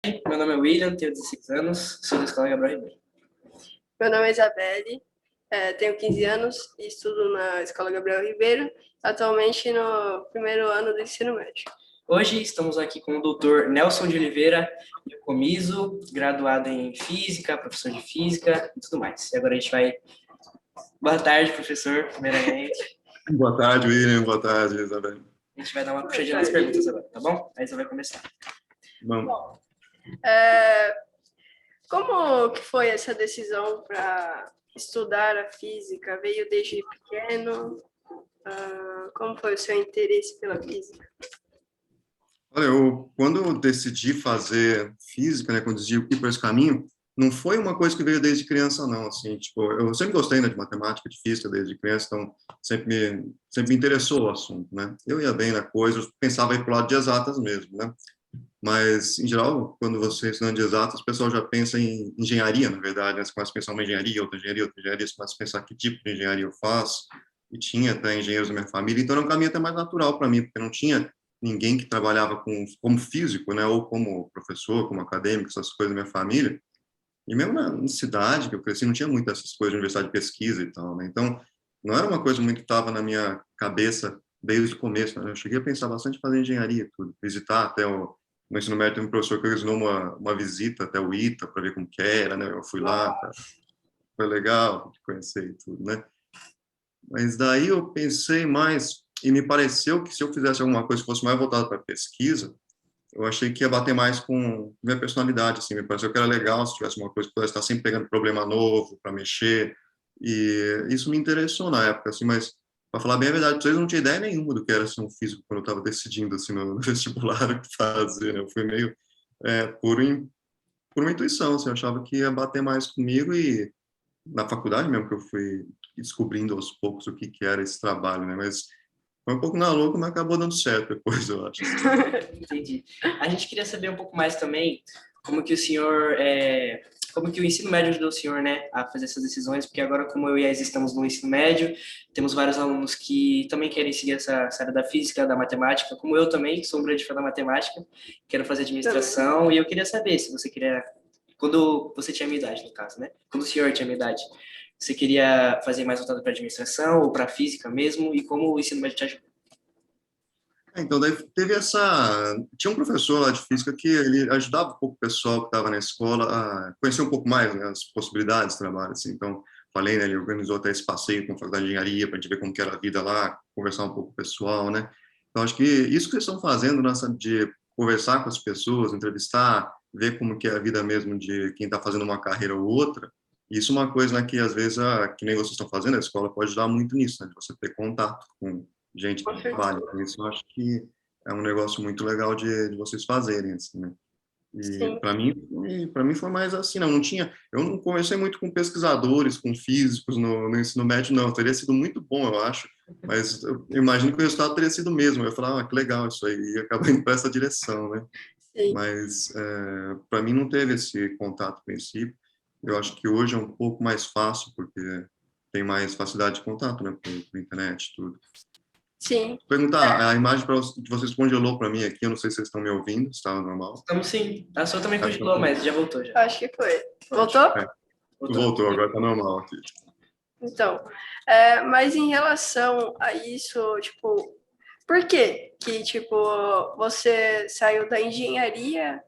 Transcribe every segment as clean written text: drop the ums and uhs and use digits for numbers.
Meu nome é William, tenho 16 anos, sou da Escola Gabriel Ribeiro. Meu nome é Isabelle, tenho 15 anos e estudo na Escola Gabriel Ribeiro, atualmente no primeiro ano do ensino médio. Hoje estamos aqui com o Dr. Nelson de Oliveira, Comiso, graduado em Física, professor de Física e tudo mais. E agora a gente vai... Boa tarde, professor, primeiramente. Boa tarde, William. Boa tarde, Isabelle. A gente vai dar uma puxadinha nas perguntas agora, tá bom? Aí você vai começar. Vamos. Como que foi essa decisão para estudar a física? Veio desde pequeno? Como foi o seu interesse pela física? Olha, quando eu decidi fazer física, né, quando eu decidi ir por esse caminho, não foi uma coisa que veio desde criança, não. Assim, tipo, eu sempre gostei, né, de matemática, de física desde criança, então sempre me interessou o assunto, né? Eu ia bem na coisa, eu pensava em ir pro lado de exatas mesmo, né? Mas, em geral, quando você estuda de exatas, o pessoal já pensa em engenharia, na verdade, né? Você começa a pensar uma engenharia, outra engenharia, você começa a pensar que tipo de engenharia eu faço, e tinha até engenheiros da minha família, então era um caminho até mais natural para mim, porque não tinha ninguém que trabalhava como físico, né, ou como professor, como acadêmico, essas coisas da minha família, e mesmo na cidade que eu cresci, não tinha muitas essas coisas de universidade de pesquisa e tal, né, então não era uma coisa muito que estava na minha cabeça desde o começo, né? Eu cheguei a pensar bastante em fazer engenharia, tudo, visitar até no ensino médio, tem um professor que organizou uma visita até o ITA para ver como que era, né, eu fui lá, cara, foi legal conhecer e tudo, né, mas daí eu pensei mais, e me pareceu que se eu fizesse alguma coisa que fosse mais voltada para pesquisa, eu achei que ia bater mais com minha personalidade, assim, me pareceu que era legal se tivesse uma coisa que pudesse estar sempre pegando problema novo para mexer, e isso me interessou na época, assim, mas, para falar bem a verdade, vocês não tinham ideia nenhuma do que era ser um físico quando eu estava decidindo, assim, no vestibular o que fazer, né? Eu fui meio por uma intuição, assim, eu achava que ia bater mais comigo, e na faculdade mesmo que eu fui descobrindo aos poucos o que era esse trabalho, né? Mas foi um pouco na louca, mas acabou dando certo depois, eu acho. Entendi. A gente queria saber um pouco mais também como que o senhor, como que o ensino médio ajudou o senhor, né, a fazer essas decisões, porque agora, como eu e a Isa estamos no ensino médio, temos vários alunos que também querem seguir essa área da física, da matemática, como eu também, sou um grande fã da matemática, quero fazer administração, e eu queria saber se você queria, quando você tinha a minha idade, no caso, né, quando o senhor tinha a minha idade, você queria fazer mais voltado para administração ou para física mesmo, e como o ensino médio te ajudou? Então, daí teve tinha um professor lá de física que ele ajudava um pouco o pessoal que estava na escola a conhecer um pouco mais, né, as possibilidades de trabalho, assim. Então, falei, né, ele organizou até esse passeio com a faculdade de engenharia para a gente ver como que era a vida lá, conversar um pouco com o pessoal, né. Então, acho que isso que eles estão fazendo, de conversar com as pessoas, entrevistar, ver como que é a vida mesmo de quem está fazendo uma carreira ou outra, isso é uma coisa, né, que às vezes, que nem vocês estão fazendo, a escola pode ajudar muito nisso, né, de você ter contato com gente Com que certeza. trabalha com isso. Eu acho que é um negócio muito legal de vocês fazerem, assim, né? E Sim. para mim foi mais assim, eu não conversei muito com pesquisadores, com físicos no ensino médio, não. Teria sido muito bom, eu acho, mas eu imagino que o resultado teria sido o mesmo. Eu falava, que legal isso aí, e acaba indo para essa direção, né? Sim. Mas para mim não teve esse contato a princípio. Eu acho que hoje é um pouco mais fácil, porque tem mais facilidade de contato, né, por internet, tudo. Sim. Perguntar, a imagem de vocês congelou para mim aqui, eu não sei se vocês estão me ouvindo, se está normal. Estamos sim. A sua também Acho que congelou, mas já voltou já. Acho que foi. Voltou? Voltou, agora está normal aqui. Então, mas em relação a isso, tipo, por que, tipo, você saiu da engenharia,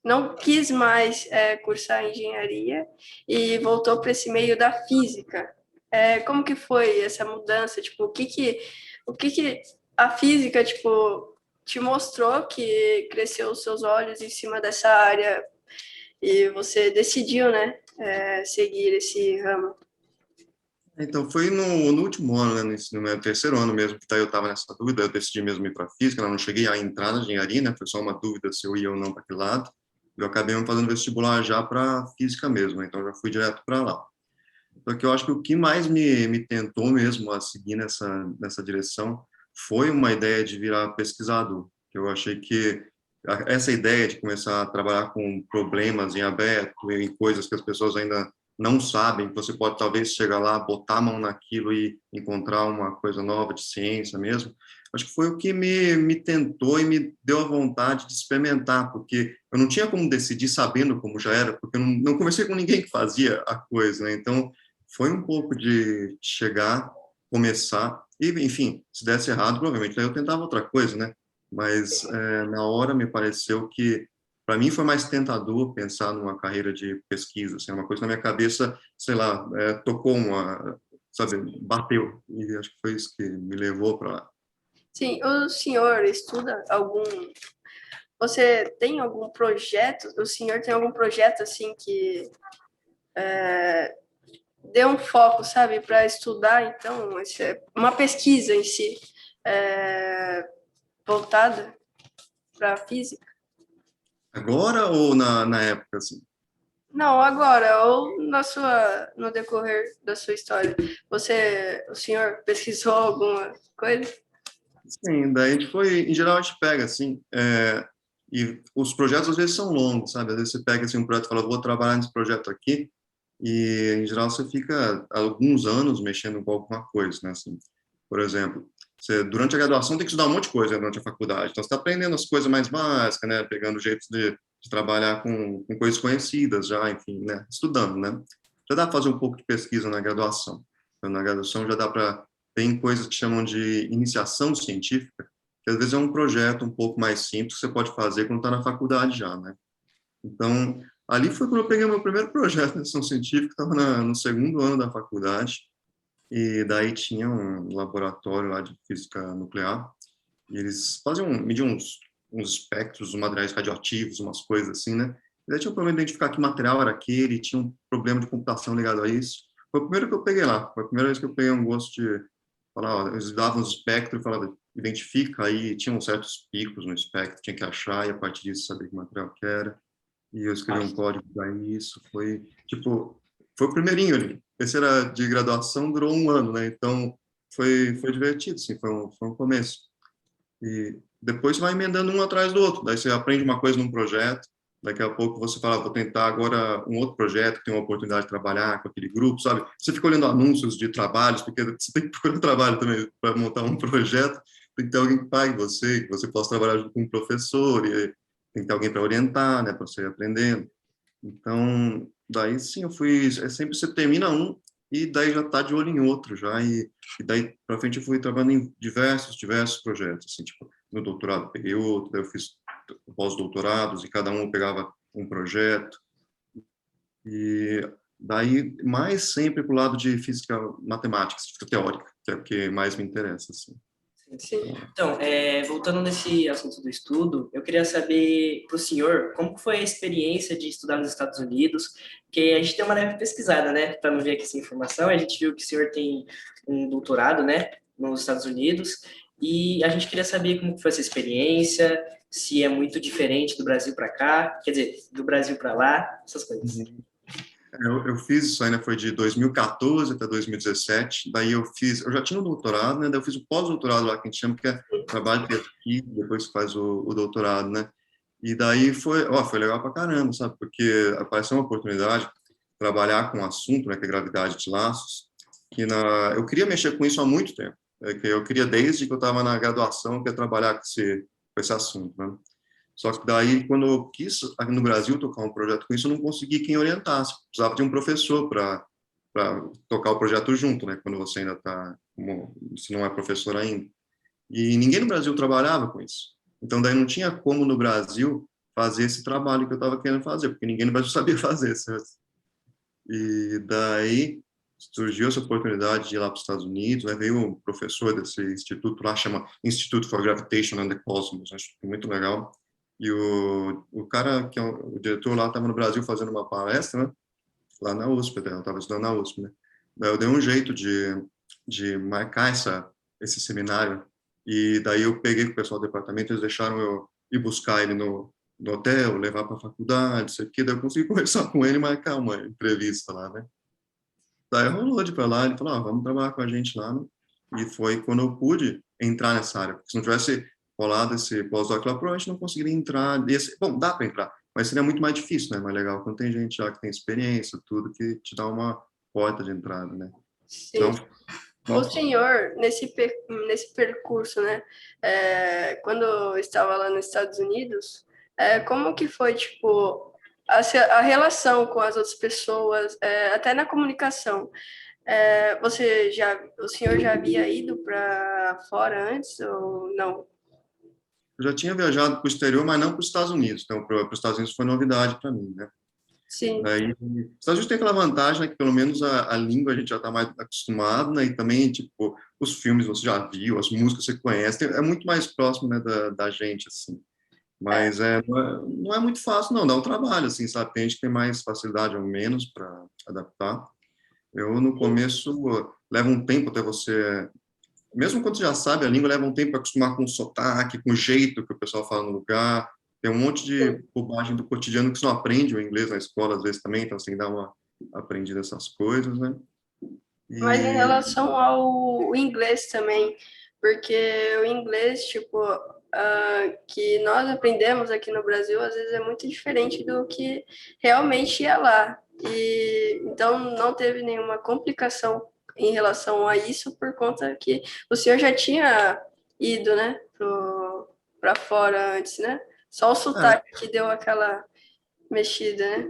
não quis mais cursar engenharia e voltou para esse meio da física? Como que foi essa mudança? Tipo, o que que a física, tipo, te mostrou que cresceu os seus olhos em cima dessa área e você decidiu, né, seguir esse ramo? Então, foi no último ano, né, no meu terceiro ano mesmo, que daí eu estava nessa dúvida, eu decidi mesmo ir para física, eu não cheguei a entrar na engenharia, né, foi só uma dúvida se eu ia ou não para aquele lado, eu acabei fazendo vestibular já para física mesmo, né, então eu já fui direto para lá. Só que eu acho que o que mais me tentou mesmo a seguir nessa direção foi uma ideia de virar pesquisador. Eu achei que essa ideia de começar a trabalhar com problemas em aberto, em coisas que as pessoas ainda não sabem, que você pode talvez chegar lá, botar a mão naquilo e encontrar uma coisa nova de ciência mesmo, acho que foi o que me tentou e me deu a vontade de experimentar, porque eu não tinha como decidir sabendo como já era, porque eu não conversei com ninguém que fazia a coisa, né? Então, foi um pouco de chegar, começar, e, enfim, se desse errado, provavelmente aí eu tentava outra coisa, né? Mas na hora me pareceu que, para mim, foi mais tentador pensar numa carreira de pesquisa, assim, uma coisa na minha cabeça, sei lá, tocou uma, sabe, bateu, e acho que foi isso que me levou para lá. Sim, o senhor estuda algum... Você tem algum projeto? O senhor tem algum projeto, assim, que dê um foco, sabe, para estudar? Então, uma pesquisa em si, voltada para física? Agora ou na época, assim? Não, agora, ou no decorrer da sua história. O senhor pesquisou alguma coisa? Sim, daí a gente foi, em geral a gente pega, assim, e os projetos às vezes são longos, sabe? Às vezes você pega, assim, um projeto e fala, vou trabalhar nesse projeto aqui, e em geral você fica alguns anos mexendo com alguma coisa, né? Assim, por exemplo, você, durante a graduação tem que estudar um monte de coisa, né, durante a faculdade, então você está aprendendo as coisas mais básicas, né? Pegando jeitos de trabalhar com coisas conhecidas já, enfim, né? Estudando, né? Já dá para fazer um pouco de pesquisa na graduação. Então, na graduação já dá para... Tem coisas que chamam de iniciação científica, que às vezes é um projeto um pouco mais simples que você pode fazer quando está na faculdade já, né? Então, ali foi quando eu peguei o meu primeiro projeto de iniciação científica, estava no segundo ano da faculdade, e daí tinha um laboratório lá de física nuclear, e eles mediam uns espectros, os materiais radioativos, umas coisas assim, né? E daí tinha um problema de identificar que material era aquele, tinha um problema de computação ligado a isso. Foi o primeiro que eu peguei lá, foi a primeira vez que eu peguei um gosto de falar, ó, eles davam os espectros e falavam, identifica aí, tinham certos picos no espectro, tinha que achar, e a partir disso saber que material que era, e eu escrevi um código para isso, foi, tipo, foi o primeirinho ali. Esse era de graduação, durou um ano, né? Então, foi divertido, assim, foi um começo. E depois vai emendando um atrás do outro. Daí você aprende uma coisa num projeto, daqui a pouco você fala, vou tentar agora um outro projeto que tem uma oportunidade de trabalhar com aquele grupo, sabe? Você fica olhando anúncios de trabalhos, porque você tem que procurar trabalho também para montar um projeto, tem que ter alguém que pague você, que você possa trabalhar junto com um professor, e tem que ter alguém para orientar, né, para você ir aprendendo. Então, daí sim, eu fui, sempre você termina um e daí já está de olho em outro já, e daí para frente eu fui trabalhando em diversos projetos, assim, tipo, no doutorado eu peguei outro, daí eu fiz pós-doutorados e cada um eu pegava um projeto, e daí mais sempre para o lado de física matemática, física teórica, que é o que mais me interessa, assim. Sim. Então, voltando nesse assunto do estudo, eu queria saber para o senhor como foi a experiência de estudar nos Estados Unidos, porque a gente deu uma leve pesquisada, né, para não ver aqui essa informação, a gente viu que o senhor tem um doutorado, né, nos Estados Unidos, e a gente queria saber como foi essa experiência, se é muito diferente do Brasil para cá, quer dizer, do Brasil para lá, essas coisas. Eu fiz isso ainda, foi de 2014 até 2017, daí eu já tinha um doutorado, né, daí eu fiz o pós-doutorado lá, que a gente chama, que é trabalho de pesquisa, depois que faz o doutorado, né, e daí foi legal pra caramba, sabe, porque apareceu uma oportunidade de trabalhar com um assunto, né, que é gravidade de laços, eu queria mexer com isso há muito tempo, que eu queria desde que eu estava na graduação, que ia trabalhar com esse assunto, né. Só que daí, quando eu quis, aqui no Brasil, tocar um projeto com isso, eu não consegui quem orientasse. Precisava de um professor para tocar o projeto junto, né? Quando você ainda está, se não é professor ainda. E ninguém no Brasil trabalhava com isso. Então, daí não tinha como no Brasil fazer esse trabalho que eu estava querendo fazer, porque ninguém no Brasil sabia fazer, certo? E daí surgiu essa oportunidade de ir lá para os Estados Unidos, né? Veio um professor desse instituto lá, chama Institute for Gravitation and the Cosmos, acho muito legal. E o cara, que é o diretor lá, estava no Brasil fazendo uma palestra, né? Lá na USP, eu estava estudando na USP, né? Daí eu dei um jeito de marcar esse seminário, e daí eu peguei com o pessoal do departamento, eles deixaram eu ir buscar ele no hotel, levar para a faculdade, isso aqui, daí eu consegui conversar com ele e marcar uma entrevista lá, né? Daí rolou de ir para lá, ele falou, vamos trabalhar com a gente lá, né? E foi quando eu pude entrar nessa área, porque se não tivesse rolado esse pós-doc lá, provavelmente não conseguiria entrar bom, dá para entrar, mas seria muito mais difícil, né? Mais legal quando tem gente já que tem experiência, tudo, que te dá uma porta de entrada, né? Sim. Então, O Nossa, senhor, nesse percurso, né, quando estava lá nos Estados Unidos, como que foi, tipo, a relação com as outras pessoas, até na comunicação? O senhor já havia ido para fora antes ou não? eu já tinha viajado para o exterior, mas não para os Estados Unidos. Então, para os Estados Unidos foi novidade para mim, né? Sim, Daí, os Estados Unidos tem aquela vantagem, né, que pelo menos a língua a gente já está mais acostumado, né? E também, tipo, os filmes você já viu, as músicas você conhece, é muito mais próximo, né, da gente, assim. é, Mas não é muito fácil, não, dá um trabalho, assim, sabe? Tem gente que tem mais facilidade ou menos para adaptar. Eu, no começo, leva um tempo até você... Mesmo quando você já sabe a língua, leva um tempo para acostumar com o sotaque, com o jeito que o pessoal fala no lugar. Tem um monte sim. de bobagem do cotidiano que você não aprende o inglês na escola, às vezes, também, então você tem que dar uma aprendida nessas coisas, né? Mas em E, relação ao inglês também, porque o inglês, tipo, que nós aprendemos aqui no Brasil, às vezes é muito diferente do que realmente é lá. E então não teve nenhuma complicação em relação a isso, por conta que o senhor já tinha ido, né, para fora antes, né? Só o é, sotaque que deu aquela mexida, né?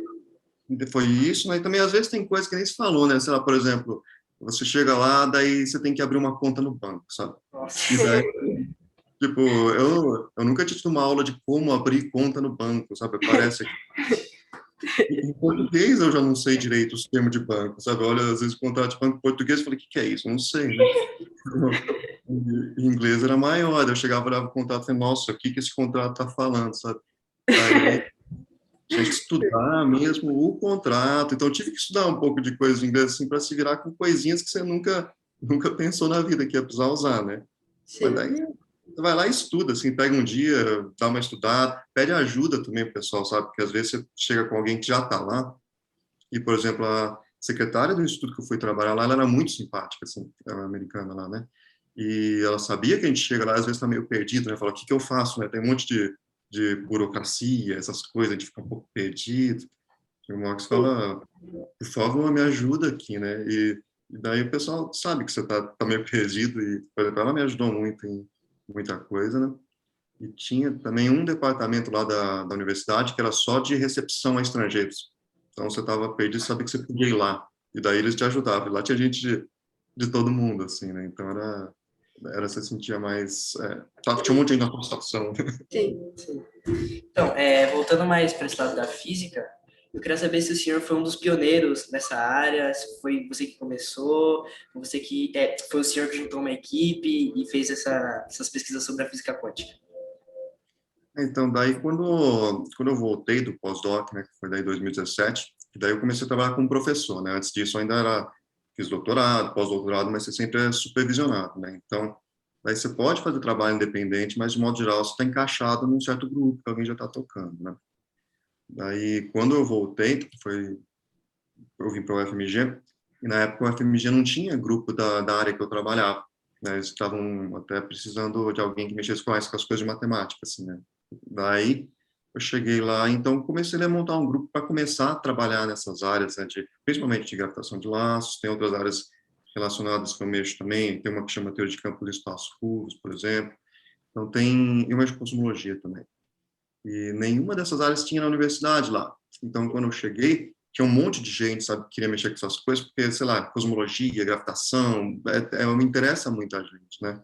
foi isso, né? E também, às vezes, tem coisas que nem se falou, né? Sei lá, por exemplo, você chega lá, daí você tem que abrir uma conta no banco, sabe? E Nossa. daí, tipo, eu nunca tive uma aula de como abrir conta no banco, sabe? Parece que em português eu já não sei direito os termos de banco, sabe? Olha, às vezes, o contrato de banco em português, eu falei, o que é isso? Eu não sei, né? Em inglês era maior, eu chegava, olhava o contrato e falei, nossa, o que esse contrato tá falando, sabe? Aí tinha que estudar mesmo o contrato, então eu tive que estudar um pouco de coisas em inglês, assim, para se virar com coisinhas que você nunca pensou na vida que ia precisar usar, né? Mas Sim, daí você vai lá e estuda, assim, pega um dia, dá uma estudada, pede ajuda também pro pessoal, sabe? Porque às vezes você chega com alguém que já está lá, e, por exemplo, a secretária do instituto que eu fui trabalhar lá, ela era muito simpática, assim, ela americana lá, né? E ela sabia que a gente chega lá, às vezes está meio perdido, né? Fala, o que que eu faço, né? Tem um monte de burocracia, essas coisas, a gente fica um pouco perdido. E o Marcos sim. fala, por favor, me ajuda aqui, né? E daí o pessoal sabe que você tá meio perdido e, por exemplo, ela me ajudou muito em muita coisa, né? E tinha também um departamento lá da universidade que era só de recepção a estrangeiros. Então, você estava perdido, sabia que você podia ir lá. E daí eles te ajudavam. E lá tinha gente de todo mundo, assim, né? Então, você sentia mais... tinha um monte de gente na sua situação. Sim. Então, voltando mais para esse lado da física, eu queria saber se o senhor foi um dos pioneiros nessa área, se foi você que começou, você que foi o senhor que juntou uma equipe e fez essas pesquisas sobre a física quântica. Então, daí, quando eu voltei do pós-doc, né, que foi daí em 2017, daí eu comecei a trabalhar como professor, né? Antes disso, eu ainda fiz doutorado, pós-doutorado, mas você sempre é supervisionado, né? Então, daí você pode fazer trabalho independente, mas, de modo geral, você está encaixado num certo grupo que alguém já está tocando, né? Daí, quando eu voltei, eu vim para o UFMG, e na época o UFMG não tinha grupo da área que eu trabalhava, né? Eles estavam até precisando de alguém que mexesse com as coisas de matemática, assim, né? Daí eu cheguei lá, então comecei a montar um grupo para começar a trabalhar nessas áreas, né, principalmente de gravitação de laços, tem outras áreas relacionadas que eu mexo também, tem uma que chama teoria de campo de espaços curvos, por exemplo, então eu mexo com cosmologia também. E nenhuma dessas áreas tinha na universidade lá. Então, quando eu cheguei, tinha um monte de gente, sabe, que queria mexer com essas coisas, porque, sei lá, cosmologia, gravitação, me interessa muito a gente, né?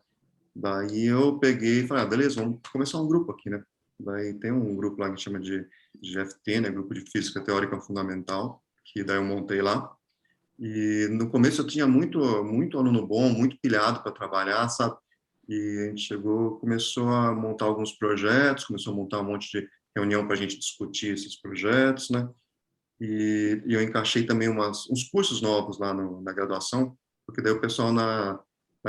Daí eu peguei e falei, beleza, vamos começar um grupo aqui, né? Daí tem um grupo lá que chama de GFT, né? Grupo de Física Teórica Fundamental, que daí eu montei lá. E no começo eu tinha muito aluno bom, muito pilhado para trabalhar, sabe? E a gente começou a montar alguns projetos, começou a montar um monte de reunião para a gente discutir esses projetos, né? E eu encaixei também uns cursos novos lá na graduação, porque daí o pessoal na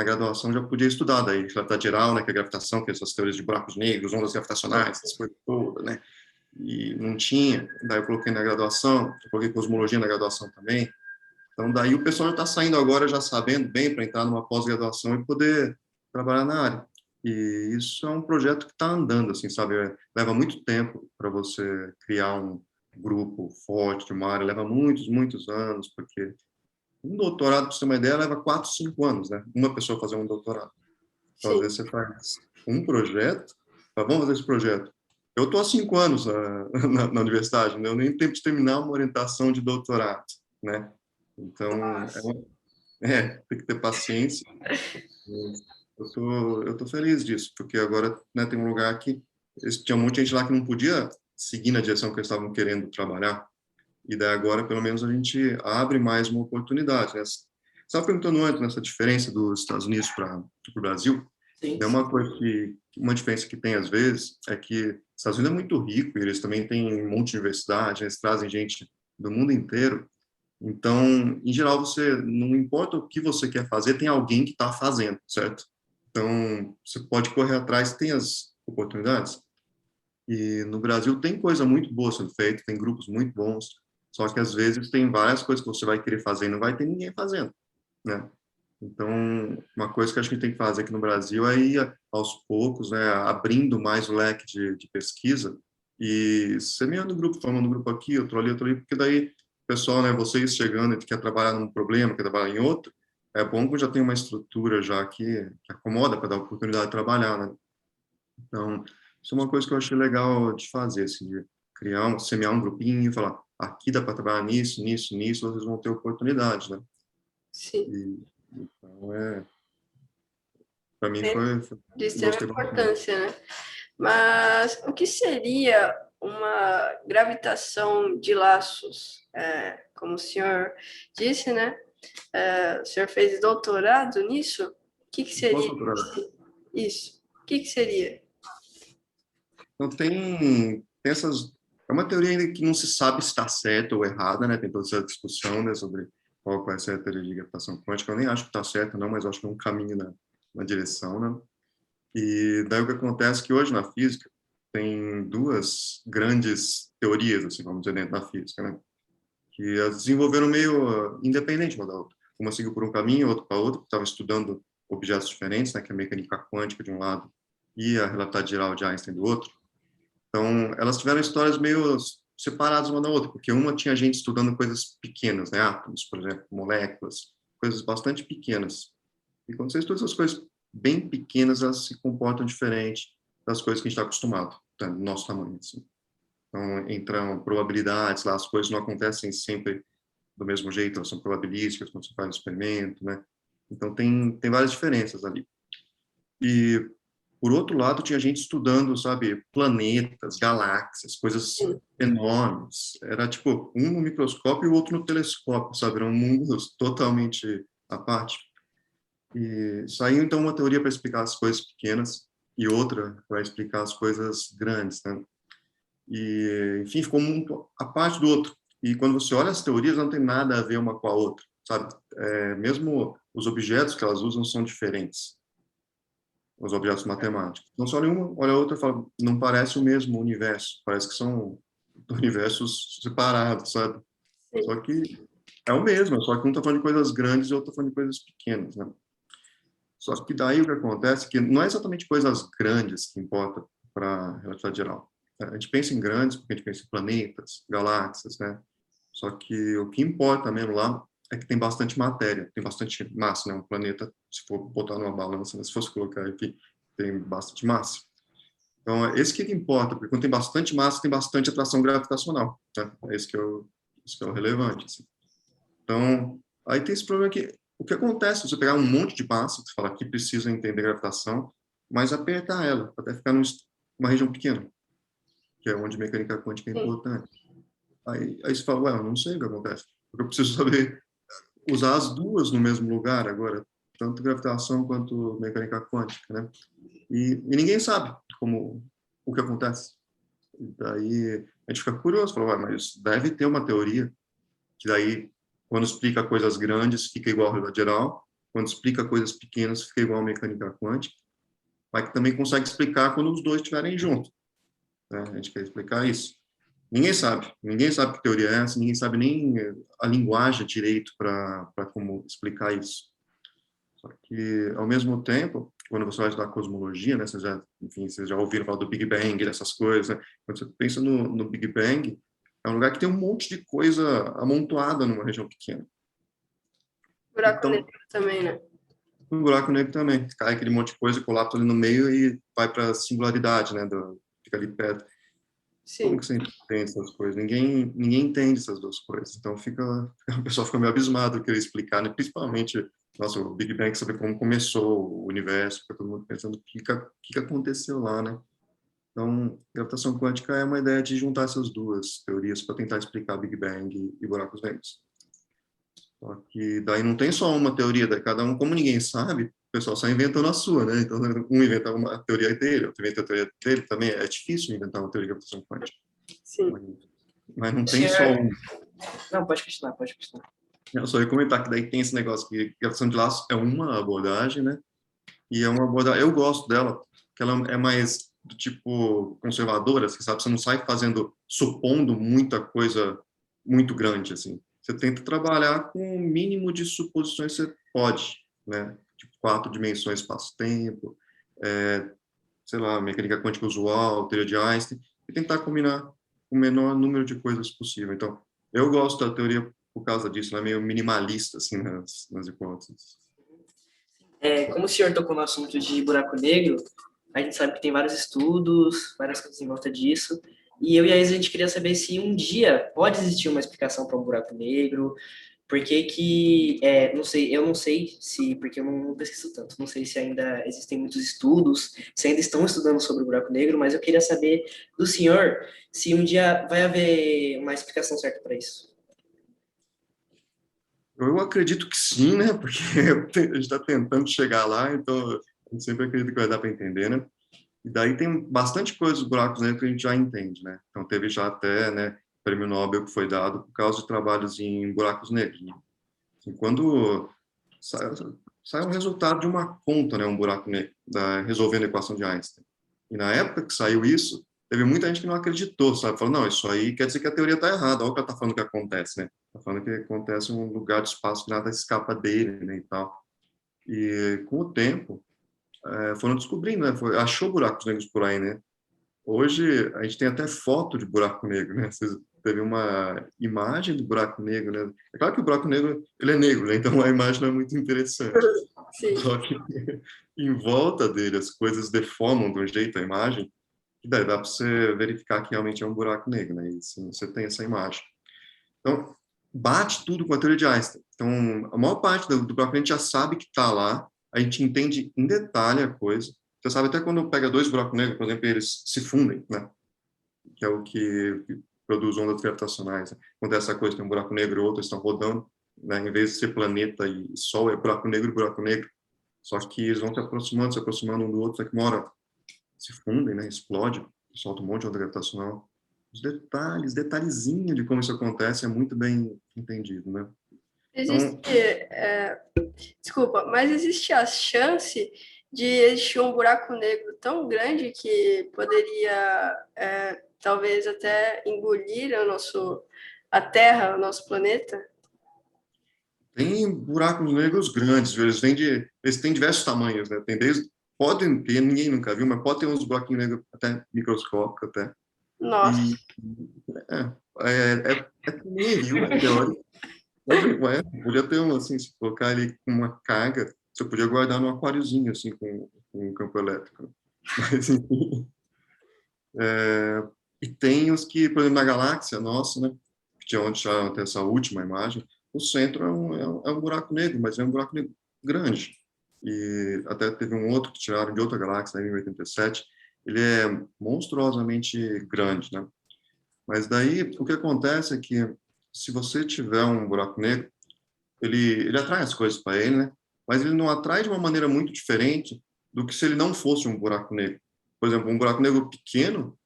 graduação já podia estudar daí, relatividade geral, né, que é gravitação, que é essas teorias de buracos negros, ondas gravitacionais, essas coisas todas, né? E não tinha, daí eu coloquei na graduação, eu coloquei cosmologia na graduação também. Então daí o pessoal já está saindo agora já sabendo bem para entrar numa pós-graduação e poder trabalhar na área. E isso é um projeto que está andando, assim, sabe? Leva muito tempo para você criar um grupo forte de uma área, leva muitos anos, porque Um doutorado, para você ter uma ideia, leva 4, 5 anos, né? Uma pessoa fazer um doutorado. Então, às Sim. vezes você faz um projeto, tá, vamos fazer esse projeto. Eu estou há 5 anos na universidade, né? Eu nem tenho tempo de terminar uma orientação de doutorado, né? Então, Nossa. tem que ter paciência. Eu tô feliz disso, porque agora, né, tem um lugar que tinha um monte de gente lá que não podia seguir na direção que eles estavam querendo trabalhar. E daí agora, pelo menos, a gente abre mais uma oportunidade, né? Você estava perguntando antes nessa diferença dos Estados Unidos para o Brasil. Sim, É uma coisa uma diferença que tem às vezes é que os Estados Unidos é muito rico, e eles também têm um monte de universidade, eles trazem gente do mundo inteiro. Então, em geral, você não importa o que você quer fazer, tem alguém que está fazendo, certo? Então, você pode correr atrás, tem as oportunidades. E no Brasil tem coisa muito boa sendo feita, tem grupos muito bons, só que às vezes tem várias coisas que você vai querer fazer e não vai ter ninguém fazendo, né? Então, uma coisa que acho que a gente tem que fazer aqui no Brasil é ir aos poucos, né, abrindo mais o leque de pesquisa e semeando o grupo, formando um grupo aqui, outro ali, porque daí o pessoal, né, vocês chegando e quer trabalhar num problema, quer trabalhar em outro, é bom que já tem uma estrutura já que acomoda para dar oportunidade de trabalhar, né? Então, isso é uma coisa que eu achei legal de fazer, assim, de semear um grupinho e falar, aqui dá para trabalhar nisso, nisso, nisso, vocês vão ter oportunidade, né? Sim. E, então, para mim É de extrema gostei bastante. importância, né? Mas o que seria uma gravitação de laços? Como o senhor disse, né? O senhor fez doutorado nisso? O que seria Pós-doutorado. isso? O que seria? Então, tem essas... É uma teoria ainda que não se sabe se está certa ou errada, né? Tem toda essa discussão, né, sobre qual vai ser a teoria de gravitação quântica. Eu nem acho que está certa, não, mas eu acho que é um caminho na direção, né? E daí o que acontece é que hoje na física tem duas grandes teorias, assim, vamos dizer, dentro da física, né? Que as desenvolveram meio independente uma da outra. Uma seguiu por um caminho, outra para outro, estava estudando objetos diferentes, né, que é a mecânica quântica de um lado e a relatividade geral de Einstein do outro. Então, elas tiveram histórias meio separadas uma da outra, porque uma tinha gente estudando coisas pequenas, né, átomos, por exemplo, moléculas, coisas bastante pequenas. E quando você estuda essas coisas bem pequenas, elas se comportam diferente das coisas que a gente está acostumado, tá, no nosso tamanho, assim. Então, entram probabilidades lá, as coisas não acontecem sempre do mesmo jeito, elas são probabilísticas quando você faz o experimento, né? Então, tem várias diferenças ali. E, por outro lado, tinha gente estudando, sabe, planetas, galáxias, coisas enormes. Era, tipo, um no microscópio e o outro no telescópio, sabe? Eram mundos totalmente à parte. E saiu, então, uma teoria para explicar as coisas pequenas e outra para explicar as coisas grandes, né? E, enfim, ficou muito a parte do outro. E quando você olha as teorias, não tem nada a ver uma com a outra, sabe? Mesmo os objetos que elas usam são diferentes, os objetos matemáticos. Então, você olha uma, olha a outra e fala, não parece o mesmo universo, parece que são universos separados, sabe? Sim. Só que é o mesmo, só que um está falando de coisas grandes e o outro está falando de coisas pequenas, né? Só que daí o que acontece é que não é exatamente coisas grandes que importam para a relatividade geral. A gente pensa em grandes porque a gente pensa em planetas, galáxias, né? Só que o que importa mesmo lá é que tem bastante matéria, tem bastante massa, né? Um planeta, se for botar numa balança, né? Se fosse colocar aqui, tem bastante massa. Então, é esse que importa, porque quando tem bastante massa, tem bastante atração gravitacional, tá? É isso que é o relevante, assim. Então, aí tem esse problema que o que acontece se você pegar um monte de massa, você fala que precisa entender gravitação, mas apertar ela até ficar numa região pequena, que é onde mecânica quântica é Sim. importante. Aí você fala, ué, eu não sei o que acontece, porque eu preciso saber usar as duas no mesmo lugar agora, tanto gravitação quanto mecânica quântica, né? E ninguém sabe o que acontece. E daí a gente fica curioso, fala, ué, mas deve ter uma teoria que daí, quando explica coisas grandes, fica igual a relatividade geral, quando explica coisas pequenas, fica igual a mecânica quântica, mas que também consegue explicar quando os dois estiverem juntos, né? A gente quer explicar isso. Ninguém sabe que teoria é essa, ninguém sabe nem a linguagem direito para como explicar isso. Só que, ao mesmo tempo, quando você vai estudar cosmologia, né, vocês já ouviram falar do Big Bang, dessas coisas, né? Quando você pensa no Big Bang, é um lugar que tem um monte de coisa amontoada numa região pequena. Buraco Então, negro também, né? um buraco negro também. Cai aquele monte de coisa, colapsa ali no meio e vai para a singularidade, né? Fica ali perto. Como Sim. que você entende essas coisas? Ninguém entende essas duas coisas. Então, o pessoal fica meio abismado querer explicar, né? Principalmente, nossa, o Big Bang, saber como começou o universo, fica todo mundo pensando o que aconteceu lá, né? Então, gravitação quântica é uma ideia de juntar essas duas teorias para tentar explicar Big Bang e buracos negros. Só que daí não tem só uma teoria, daí cada um, como ninguém sabe, o pessoal sai inventando a sua, né? Então, um inventa uma teoria dele, outro inventa a teoria dele, também é difícil inventar uma teoria de gravitação quântica. Sim. Mas não O tem só senhor... um. Não, pode continuar, pode continuar. Eu só ia comentar que daí tem esse negócio que gravitação de laço é uma abordagem, né? E é uma abordagem, eu gosto dela, que ela é mais do tipo conservadora, assim, sabe? Você não sai supondo muita coisa muito grande, assim. Você tenta trabalhar com o mínimo de suposições que você pode, né? Tipo, 4 dimensões espaço-tempo, sei lá, mecânica quântica usual, teoria de Einstein, e tentar combinar o menor número de coisas possível. Então, eu gosto da teoria por causa disso, ela é meio minimalista, assim, nas hipóteses. Como o senhor tocou no assunto de buraco negro, a gente sabe que tem vários estudos, várias coisas em volta disso, e eu e a Isa, a gente queria saber se um dia pode existir uma explicação para um buraco negro, porque que, não sei, eu não sei se, porque eu não pesquiso tanto, não sei se ainda existem muitos estudos, se ainda estão estudando sobre o buraco negro, mas eu queria saber do senhor se um dia vai haver uma explicação certa para isso. Eu acredito que sim, né? Porque a gente está tentando chegar lá, então a gente sempre acredita que vai dar para entender, né? E daí tem bastante coisa dos buracos negros que a gente já entende, né? Então teve já até, né, prêmio Nobel que foi dado por causa de trabalhos em buracos negros, né? Assim, quando sai, sai um resultado de uma conta, né, um buraco negro, resolvendo a equação de Einstein. E na época que saiu isso, teve muita gente que não acreditou, sabe? Falou, não, isso aí quer dizer que a teoria está errada. Olha o que ela está falando que acontece, né? Está falando que acontece em um lugar de espaço que nada escapa dele, né, e tal. E com o tempo, foram descobrindo, né? Achou buracos negros por aí, né? Hoje, a gente tem até foto de buraco negro, né? Teve uma imagem do buraco negro, né? É claro que o buraco negro, ele é negro, né? Então a imagem não é muito interessante. Sim. Só que em volta dele as coisas deformam de um jeito a imagem, que daí dá para você verificar que realmente é um buraco negro, né? E assim, você tem essa imagem. Então, bate tudo com a teoria de Einstein. Então, a maior parte do buraco negro a gente já sabe que está lá, a gente entende em detalhe a coisa. Você sabe até quando pega dois buracos negros, por exemplo, eles se fundem, né? Que é o que produz ondas gravitacionais. Né? Quando essa coisa tem um buraco negro e outro estão rodando, né? Em vez de ser planeta e Sol, é buraco negro e buraco negro. Só que eles vão se aproximando um do outro, até que uma hora se fundem, né? Explode, solta um monte de onda gravitacional. Os detalhezinho de como isso acontece é muito bem entendido, né? Existe, Então, desculpa, mas existe a chance de existir um buraco negro tão grande que poderia, talvez até engolir a Terra, o nosso planeta? tem buracos negros grandes, viu? Eles têm diversos tamanhos, né? Podem ter, ninguém nunca viu, mas pode ter uns buraquinhos negros até microscópicos até. Nossa, E é pequenininho, viu? É teórico. Podia ter um, assim, se colocar ele com uma carga, você podia guardar num aquáriozinho, assim, com um campo elétrico. Mas, enfim, e tem os que, por exemplo, na galáxia nossa, né, que é onde já tem essa última imagem, o centro é um buraco negro, mas é um buraco negro grande. E até teve um outro que tiraram de outra galáxia, em 87, ele é monstruosamente grande, né? Mas daí, o que acontece é que, se você tiver um buraco negro, ele atrai as coisas para ele, né? Mas ele não atrai de uma maneira muito diferente do que se ele não fosse um buraco negro. Por exemplo, um buraco negro pequeno,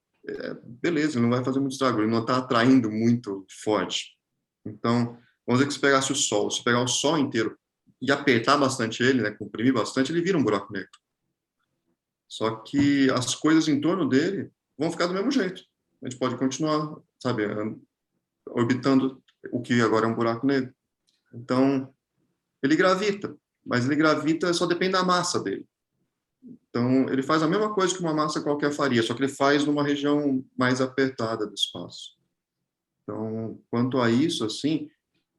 beleza, ele não vai fazer muito estrago, ele não está atraindo muito forte. Então, vamos dizer que se pegasse o Sol, se pegar o Sol inteiro e apertar bastante ele, né, comprimir bastante, ele vira um buraco negro. Só que as coisas em torno dele vão ficar do mesmo jeito. A gente pode continuar, sabe, orbitando o que agora é um buraco negro. Então, ele gravita, mas ele gravita só depende da massa dele. Então, ele faz a mesma coisa que uma massa qualquer faria, só que ele faz numa região mais apertada do espaço. Então, quanto a isso, assim,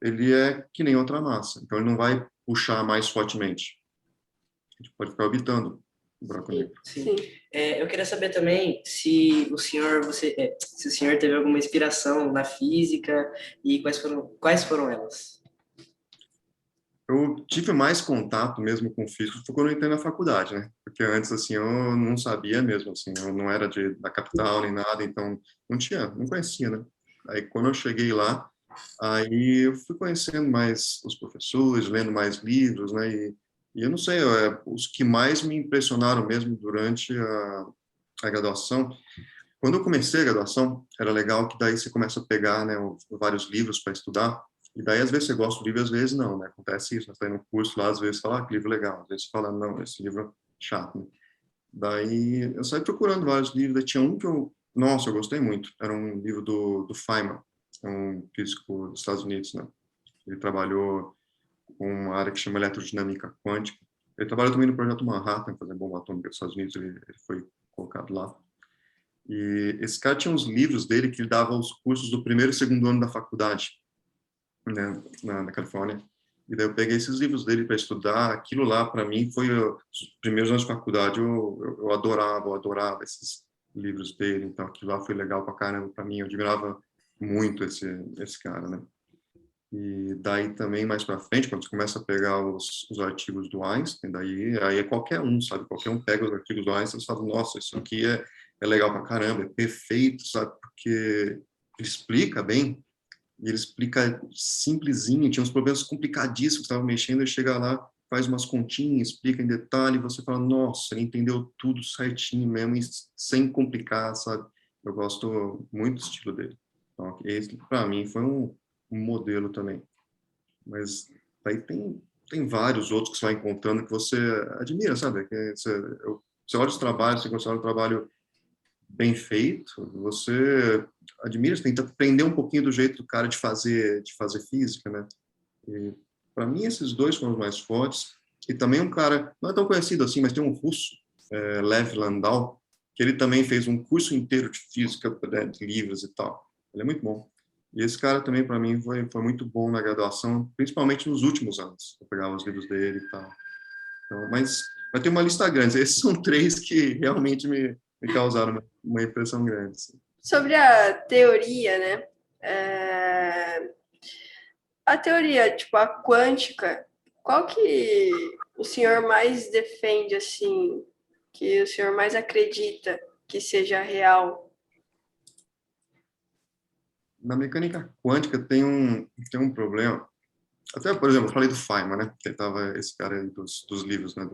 ele é que nem outra massa. Então, ele não vai puxar mais fortemente. A gente pode ficar orbitando o buraco negro. Sim. Eu queria saber também se o senhor, se o senhor teve alguma inspiração na física e quais foram elas? Eu tive mais contato mesmo com física foi quando eu entrei na faculdade, né? Porque antes, assim, eu não sabia mesmo, assim, eu não era da capital nem nada, então não conhecia, né? Aí quando eu cheguei lá, aí eu fui conhecendo mais os professores, lendo mais livros, né? E eu não sei, os que mais me impressionaram mesmo durante a graduação, quando eu comecei a graduação, era legal que daí você começa a pegar, né, vários livros para estudar, e daí às vezes você gosta do livro, às vezes não, né? Acontece isso, você está no curso lá, às vezes você fala, que livro legal, às vezes você fala, não, esse livro é chato, né? Daí eu saí procurando vários livros, daí tinha um que nossa, eu gostei muito, era um livro do Feynman, um físico dos Estados Unidos, né? Ele trabalhou com uma área que chama elerodinâmica quântica. Ele trabalhou também no projeto Manhattan, fazendo bomba atômica dos Estados Unidos, ele foi colocado lá. E esse cara tinha uns livros dele que ele dava os cursos do primeiro e segundo ano da faculdade, né, na Califórnia. E daí eu peguei esses livros dele para estudar. Aquilo lá, para mim, foi os primeiros anos de faculdade. Eu adorava esses livros dele. Então, aquilo lá foi legal para caramba para mim. Eu admirava muito esse cara, né? E daí também, mais para frente, quando você começa a pegar os artigos do Einstein, aí é qualquer um, sabe? Qualquer um pega os artigos do Einstein e fala, nossa, isso aqui é legal pra caramba, é perfeito, sabe? Porque ele explica bem, e ele explica simplesinho, tinha uns problemas complicadíssimos que estavam mexendo, ele chega lá, faz umas continhas, explica em detalhe, e você fala, nossa, ele entendeu tudo certinho mesmo, e sem complicar, sabe? Eu gosto muito do estilo dele. Então, esse, para mim, foi um modelo também. Mas aí tem vários outros que você vai encontrando que você admira, sabe? Você olha os trabalhos, você olha o trabalho bem feito, você admira, você tenta aprender um pouquinho do jeito do cara de fazer física, né? E para mim esses dois foram os mais fortes. E também um cara, não é tão conhecido assim, mas tem um russo, Lev Landau, que ele também fez um curso inteiro de física, né, de livros e tal. Ele é muito bom. E esse cara também, para mim, foi muito bom na graduação, principalmente nos últimos anos. Eu pegava os livros dele e tal. Então, mas vai ter uma lista grande. Esses são três que realmente me causaram uma impressão grande. Assim. Sobre a teoria, né? É, a teoria, tipo, a quântica, qual que o senhor mais defende, assim, que o senhor mais acredita que seja real? Na mecânica quântica tem um problema. Até, por exemplo, eu falei do Feynman, né? Que tava esse cara aí dos livros, né?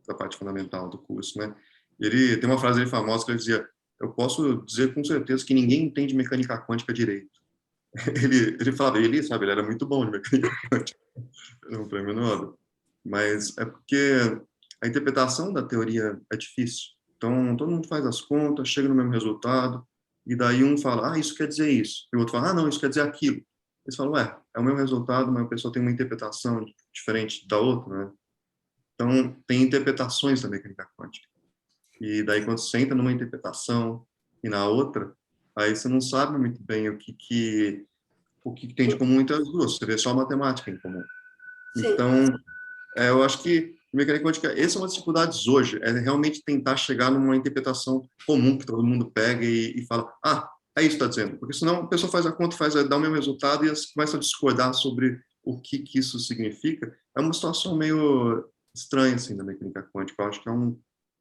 Da parte fundamental do curso, né? Ele tem uma frase ali famosa que ele dizia: eu posso dizer com certeza que ninguém entende mecânica quântica direito. Ele falava, ele, sabe, ele era muito bom de mecânica quântica, era um prêmio Nobel. Mas é porque a interpretação da teoria é difícil. Então, todo mundo faz as contas, chega no mesmo resultado, e daí um fala, isso quer dizer isso. E o outro fala, não, isso quer dizer aquilo. Eles falam, é o mesmo resultado, mas a pessoa tem uma interpretação diferente da outra, né? Então, tem interpretações da mecânica quântica. E daí, quando você entra numa interpretação e na outra, aí você não sabe muito bem o que tem de comum entre as duas. Você vê só a matemática em comum. Sim. Então, eu acho que mecânica quântica, essa é uma das dificuldades hoje, é realmente tentar chegar numa interpretação comum que todo mundo pega e fala, é isso que está dizendo. Porque senão a pessoa faz a conta, dá o mesmo resultado e elas começam a discordar sobre o que isso significa. É uma situação meio estranha, assim, da mecânica quântica. Eu acho que é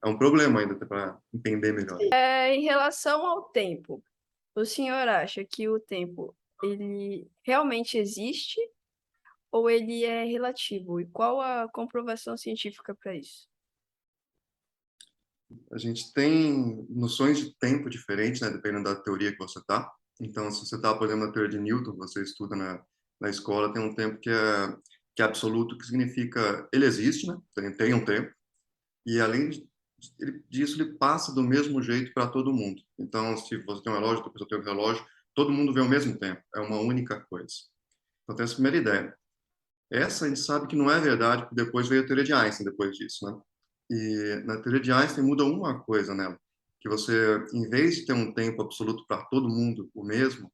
um problema ainda para entender melhor. Em relação ao tempo, o senhor acha que o tempo, ele realmente existe ou ele é relativo? E qual a comprovação científica para isso? A gente tem noções de tempo diferentes, né, dependendo da teoria que você está. Então, se você está, por exemplo, na teoria de Newton, você estuda na escola, tem um tempo que é absoluto, que significa ele existe, né? Tem um tempo. E além disso, ele passa do mesmo jeito para todo mundo. Então, se você tem um relógio, outra pessoa tem um relógio, todo mundo vê ao mesmo tempo. É uma única coisa. Então, tem essa primeira ideia. Essa a gente sabe que não é verdade, porque depois veio a teoria de Einstein depois disso, né? E na teoria de Einstein muda uma coisa nela, que você, em vez de ter um tempo absoluto para todo mundo o mesmo,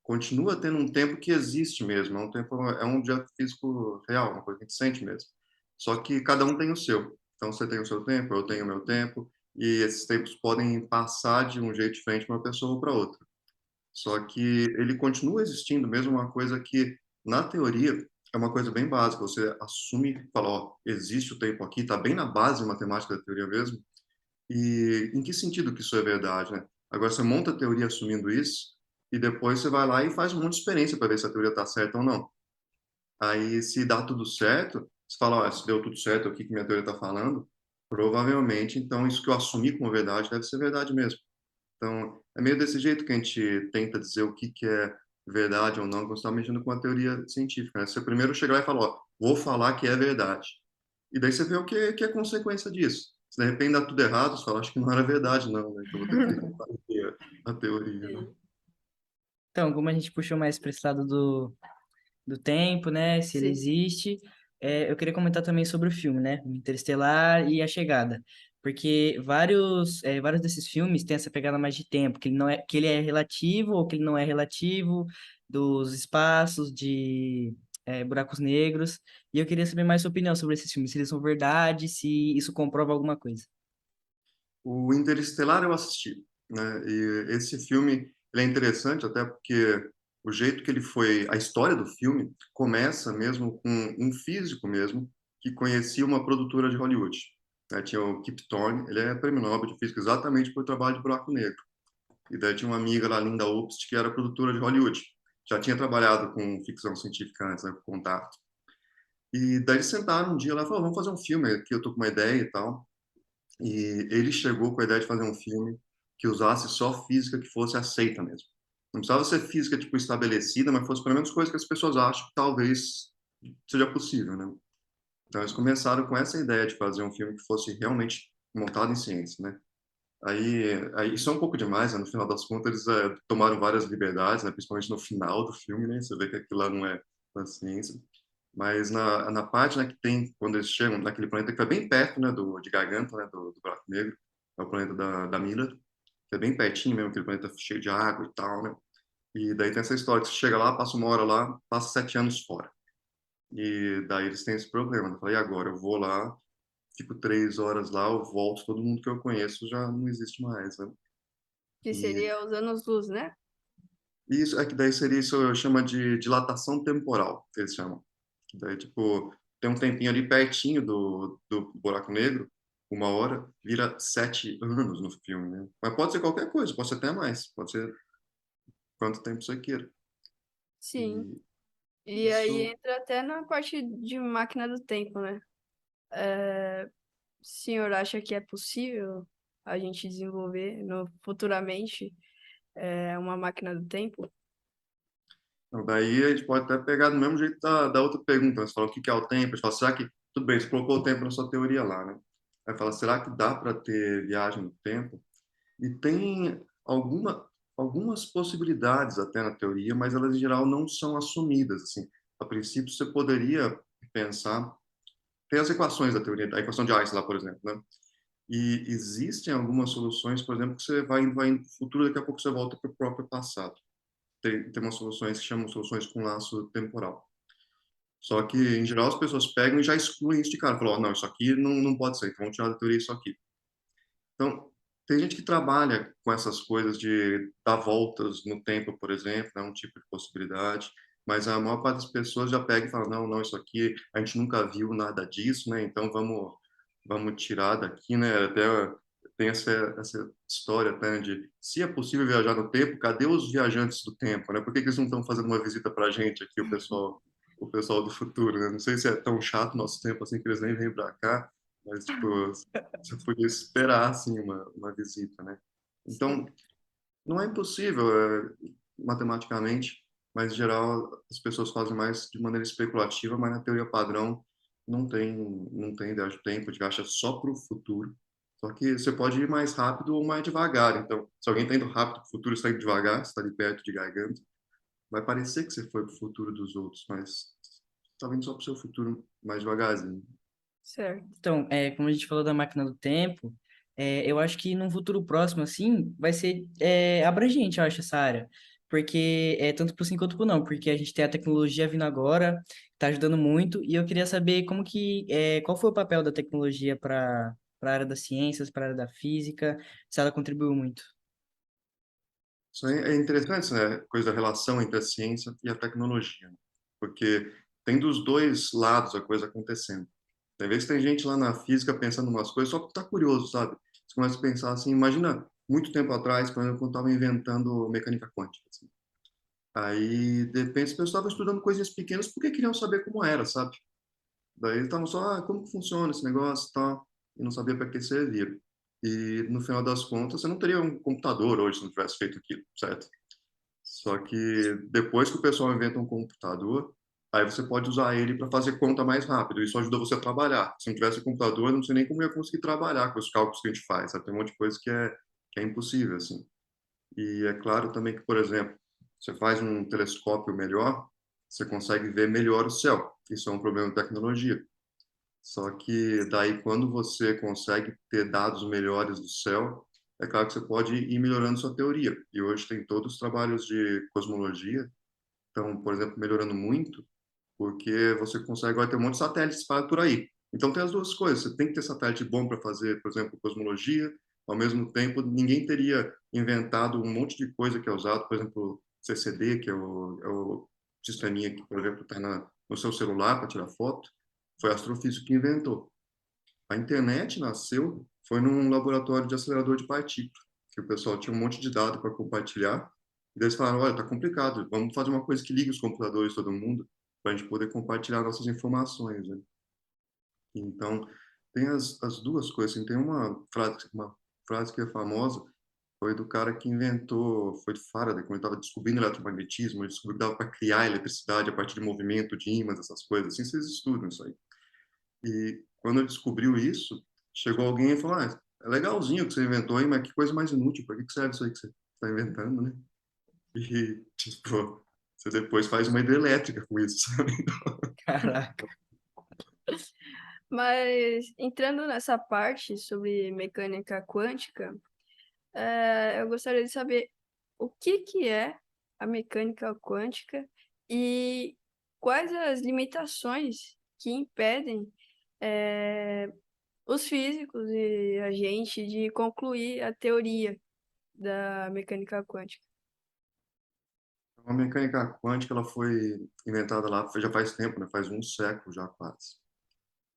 continua tendo um tempo que existe mesmo, é um tempo, é um objeto físico real, uma coisa que a gente sente mesmo. Só que cada um tem o seu. Então você tem o seu tempo, eu tenho o meu tempo, e esses tempos podem passar de um jeito diferente de uma pessoa para outra. Só que ele continua existindo, mesmo uma coisa que, na teoria, é uma coisa bem básica. Você assume, fala, ó, existe o tempo aqui, está bem na base matemática da teoria mesmo. E em que sentido que isso é verdade, né? Agora você monta a teoria assumindo isso, e depois você vai lá e faz um monte de experiência para ver se a teoria está certa ou não. Aí, se dá tudo certo, você fala, ó, se deu tudo certo, o que que minha teoria está falando, provavelmente, então, isso que eu assumi como verdade deve ser verdade mesmo. Então, é meio desse jeito que a gente tenta dizer o que que é verdade ou não, quando você está mexendo com a teoria científica, né? Você primeiro chega lá e fala, ó, vou falar que é verdade. E daí você vê o que é consequência disso. Se de repente dá tudo errado, você fala, acho que não era verdade, não, né? Que eu vou ter que refazer a teoria, né? Sim. Então, como a gente puxou mais para esse lado do tempo, né? Se ele Sim. existe. Eu queria comentar também sobre o filme, né? O Interestelar e A Chegada. Porque vários desses filmes têm essa pegada mais de tempo, que ele não é, que ele é relativo ou que ele não é relativo, dos espaços, de buracos negros. E eu queria saber mais sua opinião sobre esses filmes, se eles são verdade, se isso comprova alguma coisa. O Interestelar eu assisti, né? E esse filme, ele é interessante até porque o jeito que ele foi, a história do filme começa mesmo com um físico mesmo que conhecia uma produtora de Hollywood, né? Tinha o Kip Thorne, ele é prêmio Nobel de física exatamente por trabalho de buraco negro. E daí tinha uma amiga lá, Linda Obst, que era produtora de Hollywood. Já tinha trabalhado com ficção científica antes, né, com Contato. E daí eles sentaram um dia lá e falaram, vamos fazer um filme aqui, eu tô com uma ideia e tal. E ele chegou com a ideia de fazer um filme que usasse só física que fosse aceita mesmo. Não precisava ser física tipo estabelecida, mas fosse pelo menos coisa que as pessoas acham que talvez seja possível, né? Então eles começaram com essa ideia de fazer um filme que fosse realmente montado em ciência, né? Aí isso é um pouco demais, né? No final das contas eles tomaram várias liberdades, né? Principalmente no final do filme, né? Você vê que aquilo lá não é da ciência. Mas na parte, né, que tem, quando eles chegam naquele planeta que é bem perto, né, de Garganta, né, do buraco negro, é o planeta da Miller, que é bem pertinho mesmo, aquele planeta cheio de água e tal, né? E daí tem essa história que você chega lá, passa uma hora lá, passa 7 anos fora. E daí eles têm esse problema. Eu falei, e agora? Eu vou lá, fico 3 horas lá, eu volto, todo mundo que eu conheço já não existe mais, né? Que E seria os anos-luz, né? isso é que daí seria isso, chama de dilatação temporal, que eles chamam. Daí, tipo, tem um tempinho ali pertinho do buraco negro, 1 hora, vira 7 anos no filme, né? Mas pode ser qualquer coisa, pode ser até mais, pode ser quanto tempo você queira. Sim. E E aí isso, entra até na parte de máquina do tempo, né? O senhor acha que é possível a gente desenvolver futuramente uma máquina do tempo? então, daí a gente pode até pegar do mesmo jeito da outra pergunta, né? Você fala o que que é o tempo, a gente fala, será que, tudo bem, você colocou o tempo na sua teoria lá, né? Aí fala, será que dá para ter viagem no tempo? E tem algumas possibilidades até na teoria, mas elas em geral não são assumidas. Assim, a princípio, você poderia pensar, tem as equações da teoria, a equação de Einstein lá, por exemplo, né? E existem algumas soluções, por exemplo, que você vai indo para o futuro, daqui a pouco você volta para o próprio passado. Tem umas soluções que chamam soluções com laço temporal. Só que, em geral, as pessoas pegam e já excluem isso de cara. Falam, oh, não, isso aqui não pode ser, então vamos tirar da teoria isso aqui. Então, tem gente que trabalha com essas coisas de dar voltas no tempo, por exemplo, é um tipo de possibilidade, mas a maior parte das pessoas já pega e fala, não, não, isso aqui a gente nunca viu nada disso, né? Então vamos tirar daqui, né? Até tem essa história até né, de se é possível viajar no tempo, cadê os viajantes do tempo, né? Por que que eles não estão fazendo uma visita para a gente aqui, o pessoal do futuro, né? Não sei se é tão chato nosso tempo assim que eles nem vêm para cá, mas tipo você podia esperar assim uma visita, né? Então, Sim, não é impossível matematicamente, mas em geral as pessoas fazem mais de maneira especulativa, mas na teoria padrão não tem ideia de tempo, de acha só para o futuro. Só que você pode ir mais rápido ou mais devagar. Então, se alguém está indo rápido para o futuro, está indo devagar, está ali perto de Garganta, vai parecer que você foi para o futuro dos outros, mas está indo só para o seu futuro mais devagarzinho. certo. Então, como a gente falou da máquina do tempo, eu acho que num futuro próximo, assim, vai ser abrangente, eu acho, essa área. porque é tanto pro sim quanto pro não, porque a gente tem a tecnologia vindo agora, está ajudando muito, e eu queria saber qual foi o papel da tecnologia para a área das ciências, para a área da física, se ela contribuiu muito. Isso aí é interessante, né? Coisa da relação entre a ciência e a tecnologia, né? Porque tem dos dois lados a coisa acontecendo. Tem vezes que tem gente lá na física pensando em umas coisas só porque tá curioso, sabe? Você começa a pensar assim, imagina muito tempo atrás, por exemplo, quando estavam inventando mecânica quântica, assim. Aí, de repente, as pessoas estavam estudando coisinhas pequenas porque queriam saber como era, sabe? Daí eles estavam só, como que funciona esse negócio e tal, e não sabia para que servia. E no final das contas, você não teria um computador hoje se não tivesse feito aquilo, certo? Só que depois que o pessoal inventa um computador, aí você pode usar ele para fazer conta mais rápido. Isso ajuda você a trabalhar. Se não tivesse computador, eu não sei nem como eu ia conseguir trabalhar com os cálculos que a gente faz. Sabe? Tem um monte de coisa que é impossível, assim. E é claro também que, por exemplo, você faz um telescópio melhor, você consegue ver melhor o céu. Isso é um problema de tecnologia. Só que daí, quando você consegue ter dados melhores do céu, é claro que você pode ir melhorando sua teoria. E hoje tem todos os trabalhos de cosmologia, estão, por exemplo, melhorando muito, porque você consegue agora ter um monte de satélites espalhados por aí. Então tem as duas coisas. Você tem que ter satélite bom para fazer, por exemplo, cosmologia. Ao mesmo tempo, ninguém teria inventado um monte de coisa que é usado, por exemplo, CCD, que é o sisteminha que, por exemplo, está no seu celular para tirar foto. Foi astrofísico que inventou. A internet nasceu foi num laboratório de acelerador de partículas, que o pessoal tinha um monte de dados para compartilhar. E daí eles falaram, olha, tá complicado, vamos fazer uma coisa que ligue os computadores de todo mundo para a gente poder compartilhar nossas informações, né? Então, tem as duas coisas. Assim, tem uma frase que é famosa, foi do cara que inventou, foi de Faraday, quando ele estava descobrindo eletromagnetismo, ele descobriu que dava para criar eletricidade a partir de movimento de ímãs, essas coisas. Assim, vocês estudam isso aí. E quando ele descobriu isso, chegou alguém e falou: ah, é legalzinho o que você inventou aí, mas que coisa mais inútil, para que serve isso aí que você está inventando, né? E, tipo, você depois faz uma hidrelétrica com isso, sabe? Caraca. Mas entrando nessa parte sobre mecânica quântica, eu gostaria de saber o que é a mecânica quântica e quais as limitações que impedem eh, os físicos e a gente de concluir a teoria da mecânica quântica. A mecânica quântica ela foi inventada lá já faz tempo, né? Faz um século já quase.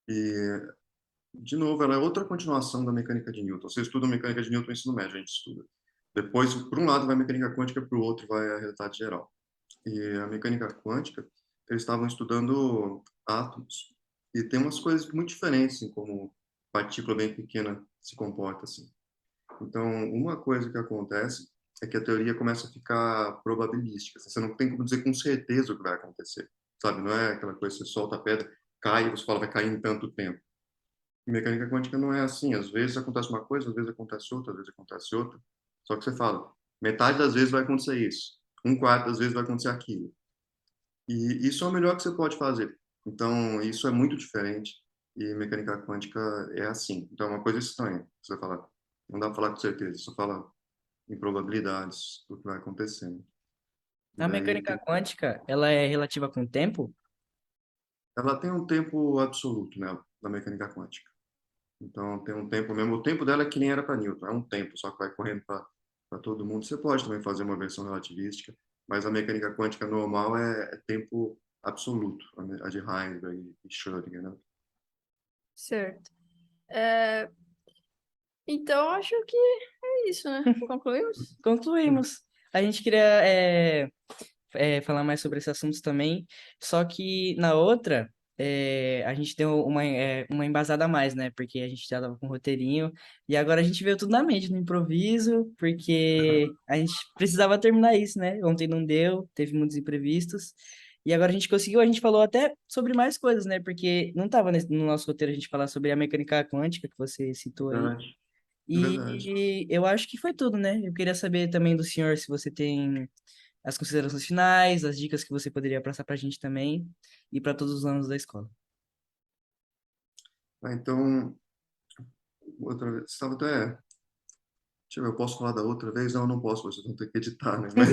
E, de novo, ela é outra continuação da mecânica de Newton. Você estuda a mecânica de Newton no ensino médio, a gente estuda. Depois, por um lado vai a mecânica quântica, para o outro vai a realidade geral. E a mecânica quântica, eles estavam estudando átomos. E tem umas coisas muito diferentes em como partícula bem pequena se comporta assim. Então, uma coisa que acontece é que a teoria começa a ficar probabilística. Você não tem como dizer com certeza o que vai acontecer, sabe? Não é aquela coisa que você solta a pedra, cai e você fala vai cair em tanto tempo. Em mecânica quântica não é assim. Às vezes acontece uma coisa, às vezes acontece outra, às vezes acontece outra. Só que você fala, metade das vezes vai acontecer isso, um quarto das vezes vai acontecer aquilo. E isso é o melhor que você pode fazer. Então, isso é muito diferente. E mecânica quântica é assim. Então, é uma coisa estranha. Você fala, não dá para falar com certeza. Você fala em probabilidades do que vai acontecendo. E A daí, mecânica quântica, ela é relativa com o tempo? ela tem um tempo absoluto, né, da mecânica quântica. Então, tem um tempo mesmo. O tempo dela é que nem era para Newton. É um tempo, só que vai correndo para todo mundo. Você pode também fazer uma versão relativística, mas a mecânica quântica normal é tempo absoluto, a de Heisenberg e Schrödinger, né? Certo. É, então, acho que é isso, né? Concluímos? Concluímos. A gente queria falar mais sobre esses assuntos também, só que na outra, a gente deu uma embasada a mais, né? Porque a gente já tava com um roteirinho, e agora a gente veio tudo na mente, no improviso, porque a gente precisava terminar isso, né? Ontem não deu, teve muitos imprevistos, e agora a gente conseguiu, a gente falou até sobre mais coisas, né? Porque não estava no nosso roteiro a gente falar sobre a mecânica quântica, que você citou aí. Verdade, verdade. E eu acho que foi tudo, né? Eu queria saber também do senhor se você tem as considerações finais, as dicas que você poderia passar para a gente também e para todos os alunos da escola. Então, outra vez, estava até Deixa eu ver, eu posso falar da outra vez? Não, não posso, vocês vão ter que editar, né? Mas,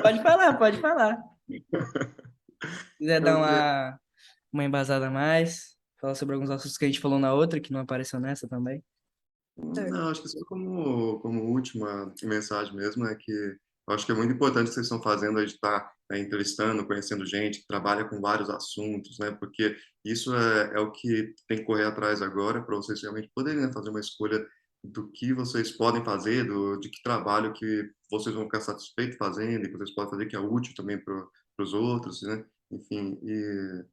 Pode falar, pode falar. Se quiser dar mas, uma embasada a mais, falar sobre alguns assuntos que a gente falou na outra, que não apareceu nessa também. não, acho que só como última mensagem mesmo é que eu acho que é muito importante o que vocês estão fazendo, a gente estar entrevistando, conhecendo gente que trabalha com vários assuntos, né? Porque isso é o que tem que correr atrás agora para vocês realmente poderem, né, fazer uma escolha do que vocês podem fazer, de que trabalho que vocês vão ficar satisfeitos fazendo e que vocês podem fazer que é útil também para os outros, né? Enfim, e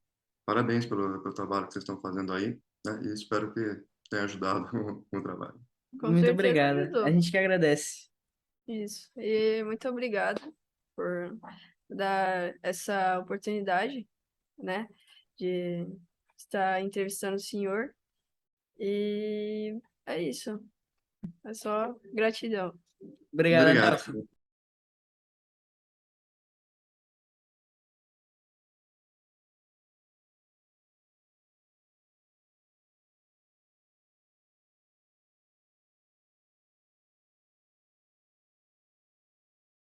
parabéns pelo trabalho que vocês estão fazendo aí, né? E espero que tenha ajudado com o trabalho. Com Muito certeza obrigada. A ajudou. gente que agradece. Isso. E muito obrigada por dar essa oportunidade, né, de estar entrevistando o senhor. E é isso. É só gratidão. Obrigada, Obrigado. Nelson.